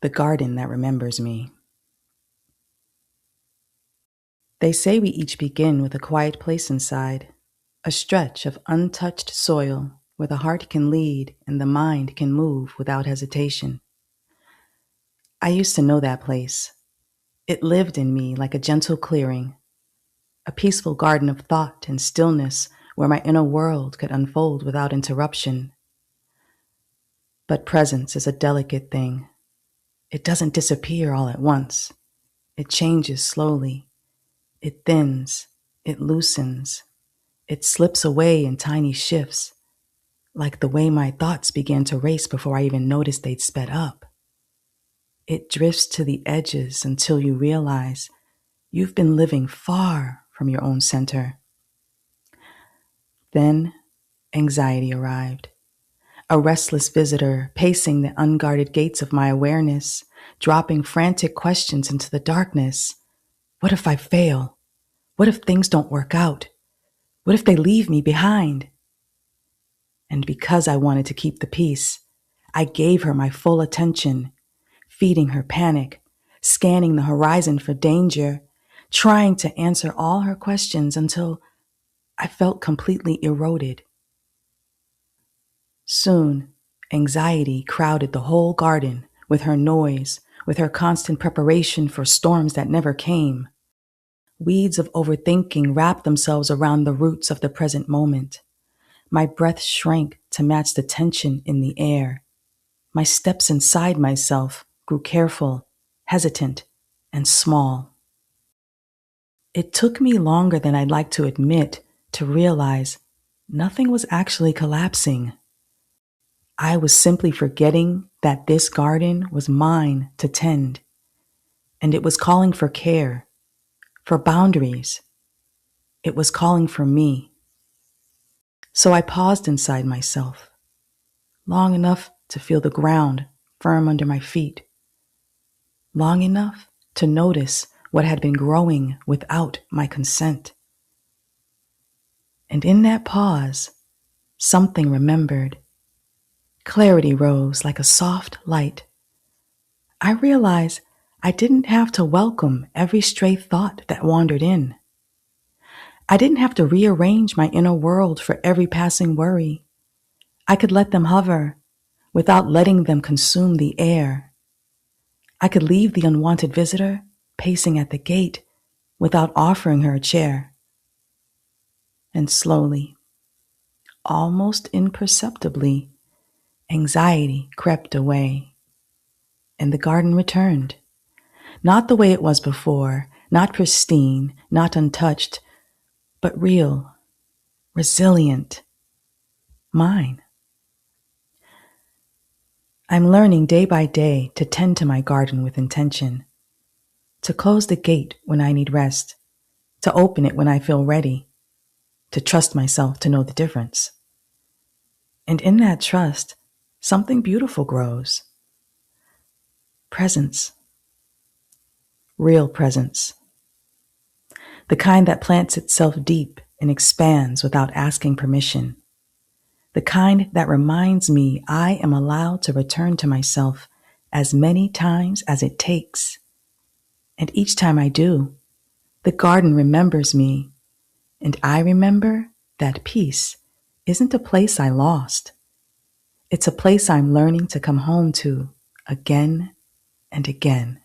the garden that remembers me. They say we each begin with a quiet place inside, a stretch of untouched soil where the heart can lead and the mind can move without hesitation. I used to know that place. It lived in me like a gentle clearing, a peaceful garden of thought and stillness where my inner world could unfold without interruption. But presence is a delicate thing. It doesn't disappear all at once. It changes slowly. It thins. It loosens. It slips away in tiny shifts, like the way my thoughts began to race before I even noticed they'd sped up. It drifts to the edges until you realize you've been living far from your own center. Then anxiety arrived, a restless visitor pacing the unguarded gates of my awareness, dropping frantic questions into the darkness. What if I fail? What if things don't work out? What if they leave me behind? And because I wanted to keep the peace, I gave her my full attention, feeding her panic, scanning the horizon for danger, trying to answer all her questions until I felt completely eroded. Soon, anxiety crowded the whole garden with her noise, with her constant preparation for storms that never came. Weeds of overthinking wrapped themselves around the roots of the present moment. My breath shrank to match the tension in the air. My steps inside myself grew careful, hesitant, and small. It took me longer than I'd like to admit to realize nothing was actually collapsing. I was simply forgetting that this garden was mine to tend, and it was calling for care, for boundaries. It was calling for me. So I paused inside myself, long enough to feel the ground firm under my feet, long enough to notice what had been growing without my consent. And in that pause, something remembered. Clarity rose like a soft light. I realized I didn't have to welcome every stray thought that wandered in. I didn't have to rearrange my inner world for every passing worry. I could let them hover without letting them consume the air. I could leave the unwanted visitor pacing at the gate without offering her a chair. And slowly, almost imperceptibly, anxiety crept away, and the garden returned. Not the way it was before, not pristine, not untouched, but real, resilient, mine. I'm learning day by day to tend to my garden with intention, to close the gate when I need rest, to open it when I feel ready, to trust myself to know the difference. And in that trust, something beautiful grows. Presence. Real presence. The kind that plants itself deep and expands without asking permission. The kind that reminds me I am allowed to return to myself as many times as it takes. And each time I do, the garden remembers me, and I remember that peace isn't a place I lost. It's a place I'm learning to come home to again and again.